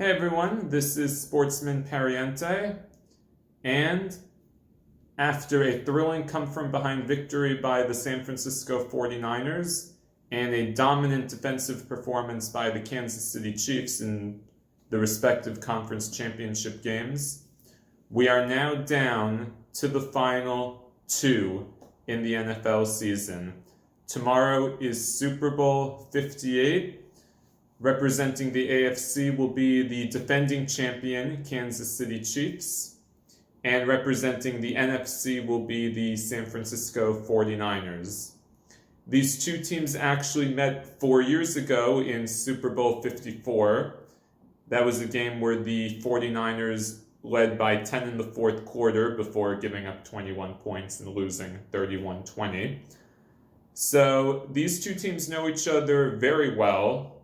Hey everyone, this is Sportsman Pariente, and after a thrilling come-from-behind victory by the San Francisco 49ers and a dominant defensive performance by the Kansas City Chiefs in the respective conference championship games, we are now down to the final two in the NFL season. Tomorrow is Super Bowl 58. Representing the AFC will be the defending champion, Kansas City Chiefs, and representing the NFC will be the San Francisco 49ers. These two teams actually met 4 years ago in Super Bowl 54. That was a game where the 49ers led by 10 in the fourth quarter before giving up 21 points and losing 31-20. So these two teams know each other very well.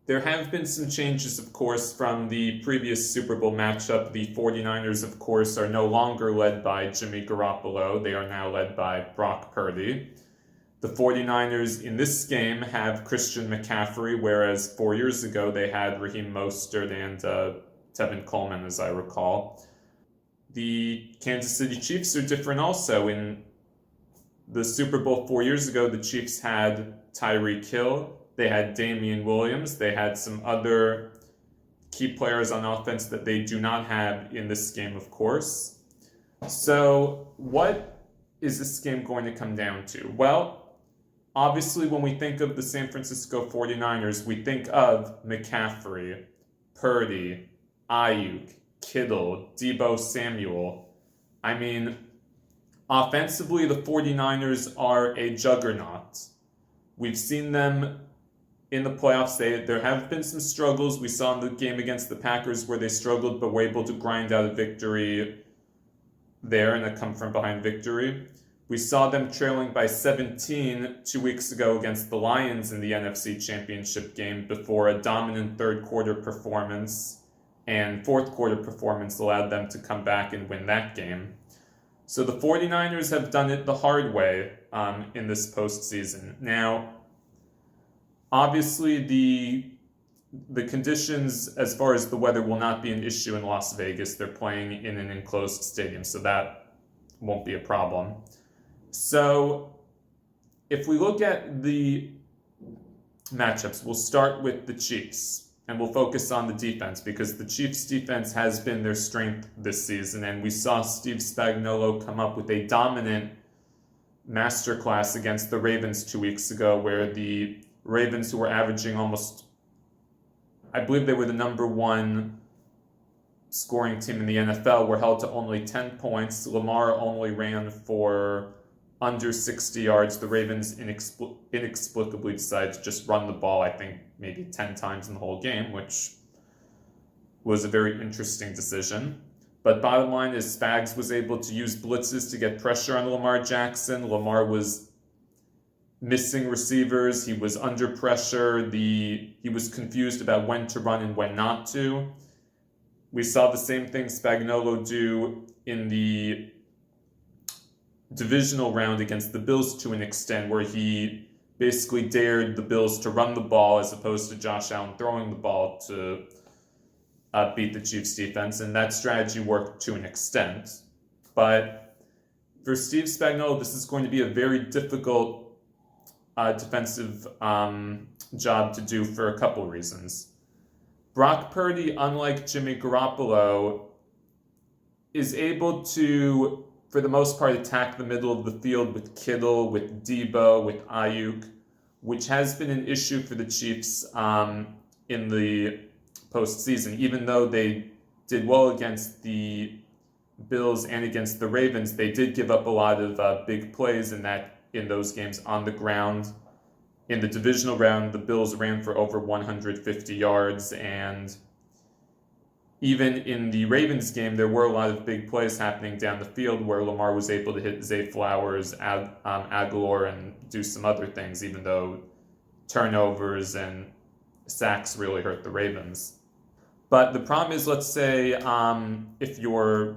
There have been some changes, of course, from the previous Super Bowl matchup. The 49ers, of course, are no longer led by Jimmy Garoppolo. They are now led by Brock Purdy. The 49ers in this game have Christian McCaffrey, whereas 4 years ago they had Raheem Mostert and Tevin Coleman, as I recall. The Kansas City Chiefs are different also. In the Super Bowl 4 years ago, the Chiefs had Tyreek Hill. They had Damian Williams. They had some other key players on offense that they do not have in this game, of course. So what is this game going to come down to? Well, obviously when we think of the San Francisco 49ers, we think of McCaffrey, Purdy, Ayuk, Kittle, Deebo Samuel. I mean, offensively, the 49ers are a juggernaut. We've seen them in the playoffs. There have been some struggles. We saw in the game against the Packers where they struggled but were able to grind out a victory there and a come-from-behind victory. We saw them trailing by 17 2 weeks ago against the Lions in the NFC Championship game before a dominant third-quarter performance and fourth-quarter performance allowed them to come back and win that game. So the 49ers have done it the hard way in this postseason. Now, obviously, the conditions as far as the weather will not be an issue in Las Vegas. They're playing in an enclosed stadium, so that won't be a problem. So if we look at the matchups, we'll start with the Chiefs, and we'll focus on the defense because the Chiefs' defense has been their strength this season, and we saw Steve Spagnuolo come up with a dominant masterclass against the Ravens 2 weeks ago, where the Ravens, who were averaging almost, I believe they were the number one scoring team in the NFL, were held to only 10 points. Lamar only ran for under 60 yards. The Ravens inexplicably decided to just run the ball, I think, maybe 10 times in the whole game, which was a very interesting decision. But bottom line is Spags was able to use blitzes to get pressure on Lamar Jackson. Lamar was missing receivers. He was under pressure. He was confused about when to run and when not to. We saw the same thing Spagnuolo do in the divisional round against the Bills to an extent, where he basically dared the Bills to run the ball as opposed to Josh Allen throwing the ball to beat the Chiefs defense, and that strategy worked to an extent. But for Steve Spagnuolo, this is going to be a very difficult defensive job to do for a couple reasons. Brock Purdy, unlike Jimmy Garoppolo, is able to, for the most part, attack the middle of the field with Kittle, with Deebo, with Ayuk, which has been an issue for the Chiefs in the postseason. Even though they did well against the Bills and against the Ravens, they did give up a lot of big plays in those games on the ground. In the divisional round, the Bills ran for over 150 yards, and even in the Ravens game, there were a lot of big plays happening down the field where Lamar was able to hit Zay Flowers, Aguilar, and do some other things, even though turnovers and sacks really hurt the Ravens. But the problem is, let's say if you're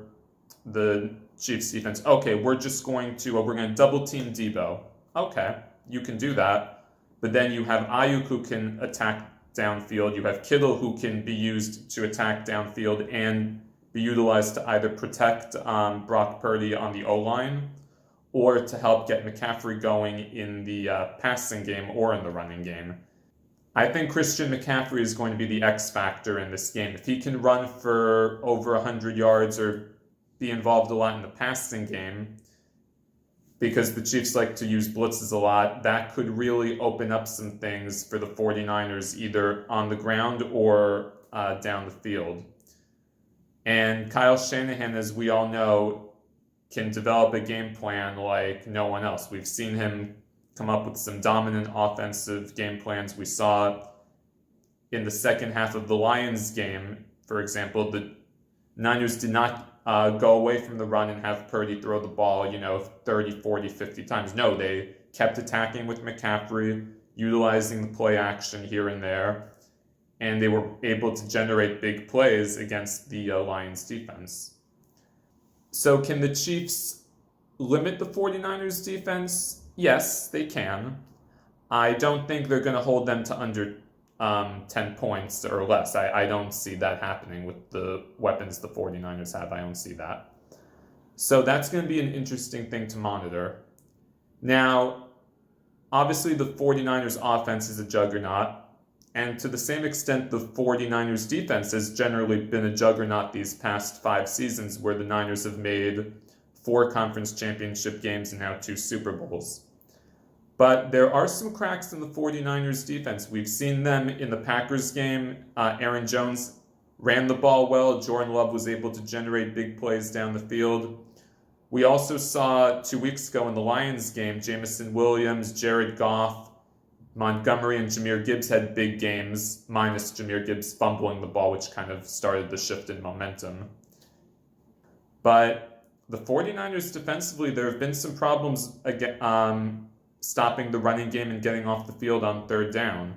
the Chiefs defense, okay, we're going to double team Deebo. Okay, you can do that. But then you have Ayuk who can attack downfield. You have Kittle, who can be used to attack downfield and be utilized to either protect Brock Purdy on the O-line or to help get McCaffrey going in the passing game or in the running game. I think Christian McCaffrey is going to be the X factor in this game. If he can run for over 100 yards or be involved a lot in the passing game, because the Chiefs like to use blitzes a lot, that could really open up some things for the 49ers, either on the ground or down the field. And Kyle Shanahan, as we all know, can develop a game plan like no one else. We've seen him come up with some dominant offensive game plans. We saw in the second half of the Lions game, for example, the Niners did not go away from the run and have Purdy throw the ball, 30, 40, 50 times. No, they kept attacking with McCaffrey, utilizing the play action here and there, and they were able to generate big plays against the Lions defense. So can the Chiefs limit the 49ers defense? Yes, they can. I don't think they're going to hold them to under 10 points or less. I don't see that happening with the weapons the 49ers have. I don't see that. So that's going to be an interesting thing to monitor. Now, obviously the 49ers offense is a juggernaut, and to the same extent the 49ers defense has generally been a juggernaut these past 5 seasons, where the Niners have made 4 conference championship games and now 2 Super Bowls. But there are some cracks in the 49ers defense. We've seen them in the Packers game. Aaron Jones ran the ball well. Jordan Love was able to generate big plays down the field. We also saw 2 weeks ago in the Lions game, Jameson Williams, Jared Goff, Montgomery, and Jahmyr Gibbs had big games, minus Jahmyr Gibbs fumbling the ball, which kind of started the shift in momentum. But the 49ers defensively, there have been some problems again, stopping the running game and getting off the field on 3rd down.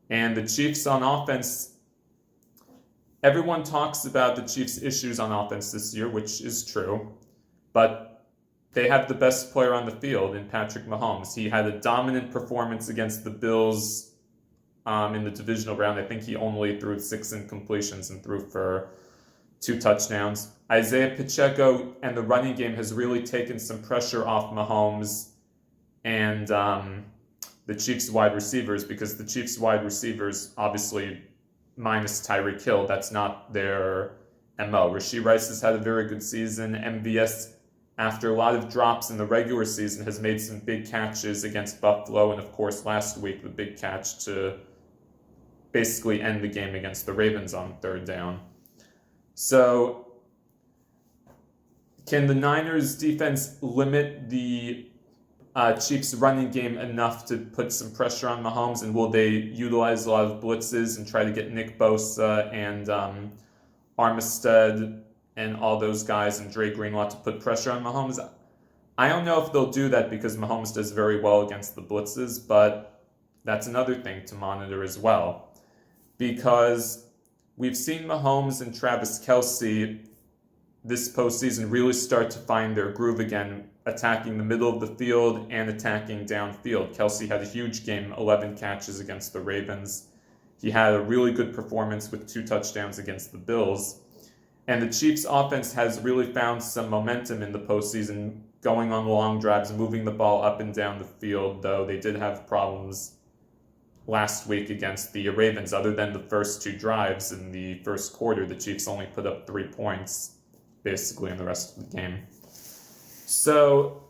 And the Chiefs on offense, everyone talks about the Chiefs' issues on offense this year, which is true, but they have the best player on the field in Patrick Mahomes. He had a dominant performance against the Bills in the divisional round. I think he only threw 6 incompletions and threw for 2 touchdowns. Isaiah Pacheco and the running game has really taken some pressure off Mahomes and the Chiefs wide receivers, because the Chiefs wide receivers, obviously minus Tyreek Hill, that's not their MO. Rashee Rice has had a very good season. MVS, after a lot of drops in the regular season, has made some big catches against Buffalo, and of course last week the big catch to basically end the game against the Ravens on 3rd down. So can the Niners defense limit the Chiefs running game enough to put some pressure on Mahomes, and will they utilize a lot of blitzes and try to get Nick Bosa and Armstead and all those guys and Dre Greenlaw to put pressure on Mahomes? I don't know if they'll do that, because Mahomes does very well against the blitzes, but that's another thing to monitor as well, because we've seen Mahomes and Travis Kelce this postseason really start to find their groove again, attacking the middle of the field and attacking downfield. Kelce had a huge game, 11 catches against the Ravens. He had a really good performance with 2 touchdowns against the Bills. And the Chiefs' offense has really found some momentum in the postseason, going on long drives, moving the ball up and down the field, though they did have problems last week against the Ravens. Other than the first 2 drives in the first quarter, the Chiefs only put up 3 points basically in the rest of the game. So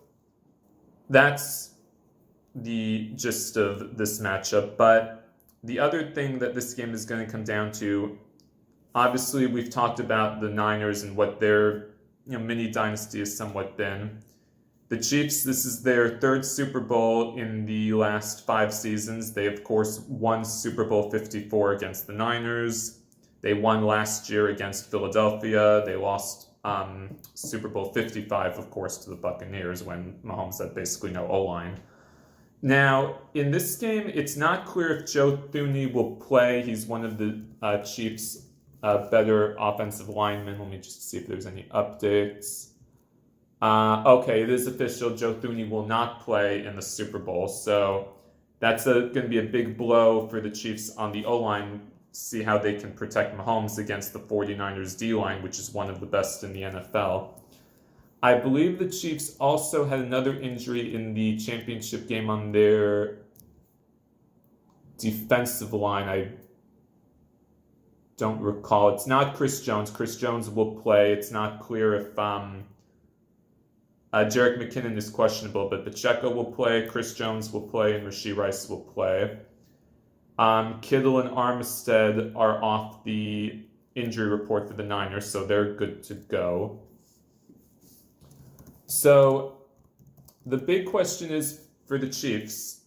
that's the gist of this matchup. But the other thing that this game is going to come down to, obviously we've talked about the Niners and what their mini dynasty has somewhat been. The Chiefs, this is their 3rd Super Bowl in the last 5 seasons. They, of course, won Super Bowl 54 against the Niners. They won last year against Philadelphia. They lost Super Bowl 55, of course, to the Buccaneers when Mahomes had basically no O-line. Now, in this game, it's not clear if Joe Thuney will play. He's one of the Chiefs' better offensive linemen. Let me just see if there's any updates. Okay, it is official. Joe Thuney will not play in the Super Bowl. So that's going to be a big blow for the Chiefs on the O-line. See how they can protect Mahomes against the 49ers D-line, which is one of the best in the NFL. I believe the Chiefs also had another injury in the championship game on their defensive line. I don't recall. It's not Chris Jones. Chris Jones will play. It's not clear if Jerick McKinnon is questionable, but Pacheco will play, Chris Jones will play, and Rashee Rice will play. Kittle and Armstead are off the injury report for the Niners, so they're good to go. So the big question is for the Chiefs,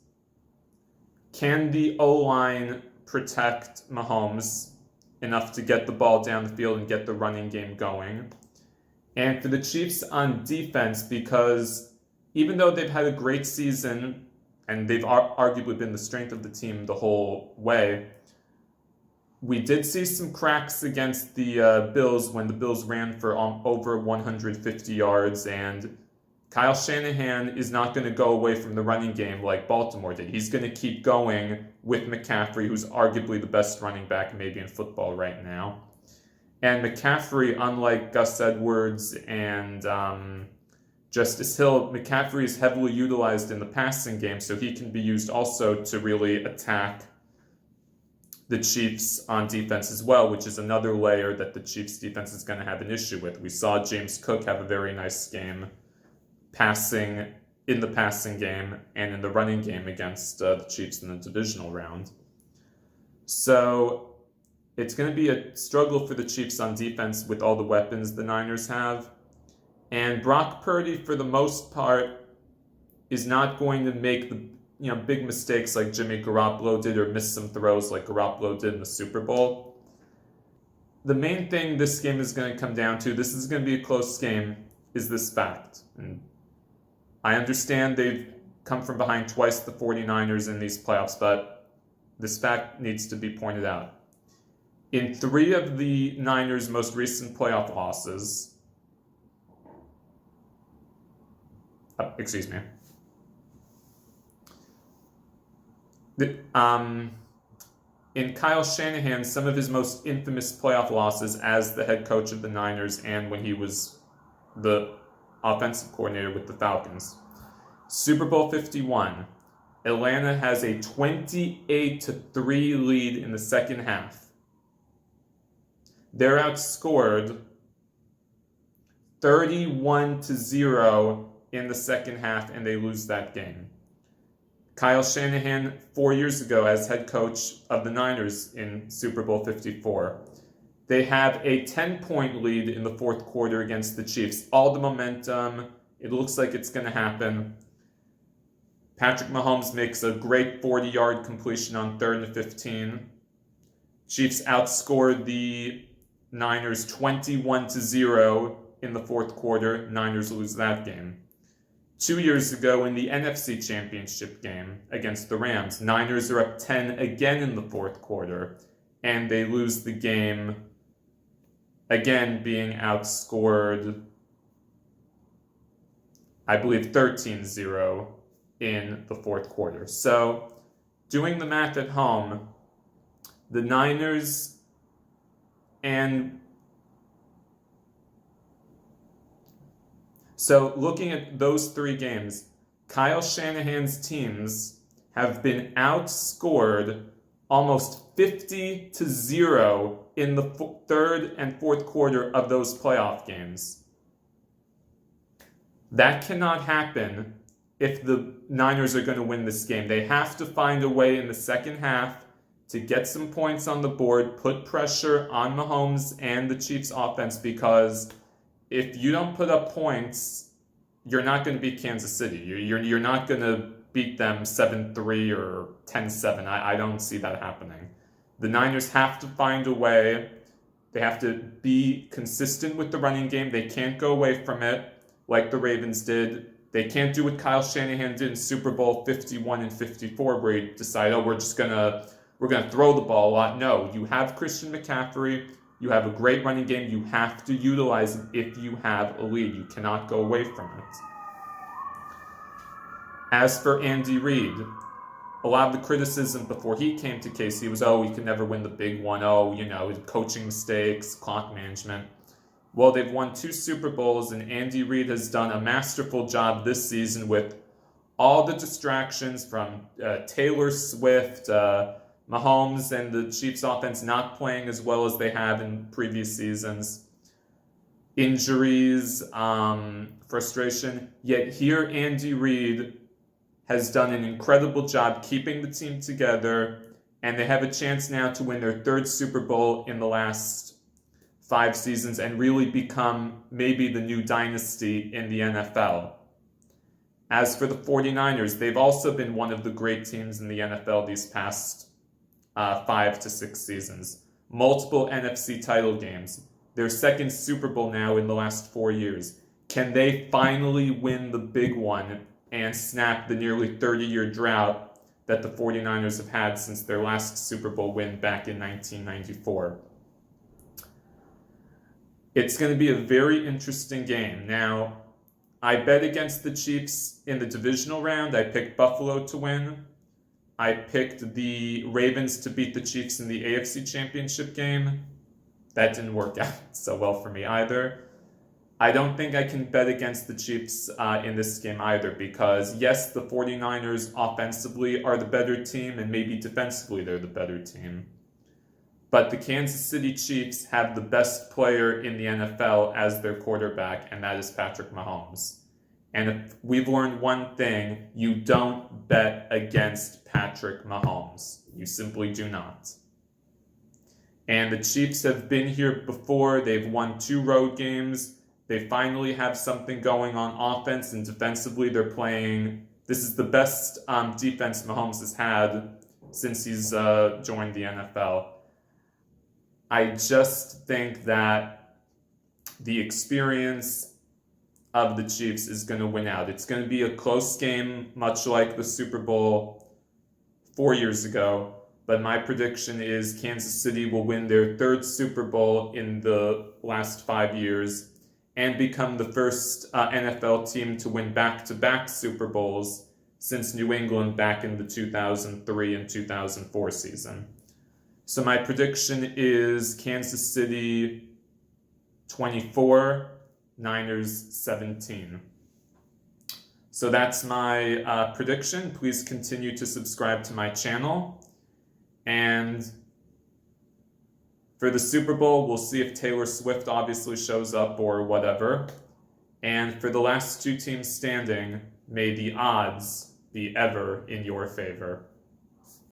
can the O-line protect Mahomes enough to get the ball down the field and get the running game going? And for the Chiefs on defense, because even though they've had a great season and they've arguably been the strength of the team the whole way, we did see some cracks against the Bills when the Bills ran for over 150 yards, and Kyle Shanahan is not going to go away from the running game like Baltimore did. He's going to keep going with McCaffrey, who's arguably the best running back maybe in football right now. And McCaffrey, unlike Gus Edwards and Justice Hill, McCaffrey is heavily utilized in the passing game, so he can be used also to really attack the Chiefs on defense as well, which is another layer that the Chiefs defense is going to have an issue with. We saw James Cook have a very nice game passing in the passing game and in the running game against the Chiefs in the divisional round. So it's going to be a struggle for the Chiefs on defense with all the weapons the Niners have. And Brock Purdy, for the most part, is not going to make the big mistakes like Jimmy Garoppolo did or miss some throws like Garoppolo did in the Super Bowl. The main thing this game is going to come down to, this is going to be a close game, is this fact. And I understand they've come from behind twice the 49ers in these playoffs, but this fact needs to be pointed out. In 3 of the Niners' most recent playoff losses, in Kyle Shanahan, some of his most infamous playoff losses as the head coach of the Niners and when he was the offensive coordinator with the Falcons. Super Bowl 51, Atlanta has a 28-3 lead in the second half. They're outscored 31-0 in the second half, and they lose that game. Kyle Shanahan, 4 years ago as head coach of the Niners in Super Bowl 54. They have a 10-point lead in the fourth quarter against the Chiefs. All the momentum, it looks like it's going to happen. Patrick Mahomes makes a great 40-yard completion on 3rd and 15. Chiefs outscored the Niners 21-0 in the fourth quarter. Niners lose that game. 2 years ago in the NFC Championship game against the Rams, Niners are up 10 again in the fourth quarter, and they lose the game again, being outscored, I believe, 13-0 in the fourth quarter. So, doing the math at home, the Niners and so looking at those 3 games, Kyle Shanahan's teams have been outscored almost 50-0 in the third and fourth quarter of those playoff games. That cannot happen if the Niners are going to win this game. They have to find a way in the second half to get some points on the board, put pressure on Mahomes and the Chiefs offense, because if you don't put up points, you're not going to beat Kansas City. You're not going to beat them 7-3 or 10-7. I don't see that happening. The Niners have to find a way. They have to be consistent with the running game. They can't go away from it like the Ravens did. They can't do what Kyle Shanahan did in Super Bowl 51 and 54, where he decided, we're gonna throw the ball a lot. No, you have Christian McCaffrey. You have a great running game. You have to utilize it if you have a lead. You cannot go away from it. As for Andy Reid, a lot of the criticism before he came to KC was, oh, we could never win the big one. Oh, coaching mistakes, clock management. Well, they've won 2 Super Bowls, and Andy Reid has done a masterful job this season with all the distractions from Taylor Swift, Mahomes, and the Chiefs' offense not playing as well as they have in previous seasons. Injuries, frustration. Yet here, Andy Reid has done an incredible job keeping the team together, and they have a chance now to win their 3rd Super Bowl in the last 5 seasons and really become maybe the new dynasty in the NFL. As for the 49ers, they've also been one of the great teams in the NFL these past 5 to 6 seasons. Multiple NFC title games. Their 2nd Super Bowl now in the last 4 years. Can they finally win the big one and snap the nearly 30-year drought that the 49ers have had since their last Super Bowl win back in 1994? It's going to be a very interesting game. Now, I bet against the Chiefs in the divisional round. I picked Buffalo to win. I picked the Ravens to beat the Chiefs in the AFC Championship game. That didn't work out so well for me either. I don't think I can bet against the Chiefs in this game either because, yes, the 49ers offensively are the better team and maybe defensively they're the better team. But the Kansas City Chiefs have the best player in the NFL as their quarterback, and that is Patrick Mahomes. And if we've learned one thing, you don't bet against Patrick Mahomes. You simply do not. And the Chiefs have been here before. They've won 2 road games. They finally have something going on offense, and defensively they're playing. This is the best defense Mahomes has had since he's joined the NFL. I just think that the experience of the Chiefs is going to win out. It's going to be a close game, much like the Super Bowl 4 years ago. But my prediction is Kansas City will win their 3rd Super Bowl in the last 5 years and become the first NFL team to win back-to-back Super Bowls since New England back in the 2003 and 2004 season. So my prediction is Kansas City 24, Niners 17. So that's my prediction. Please continue to subscribe to my channel. And for the Super Bowl, we'll see if Taylor Swift obviously shows up or whatever. And for the last 2 teams standing, may the odds be ever in your favor.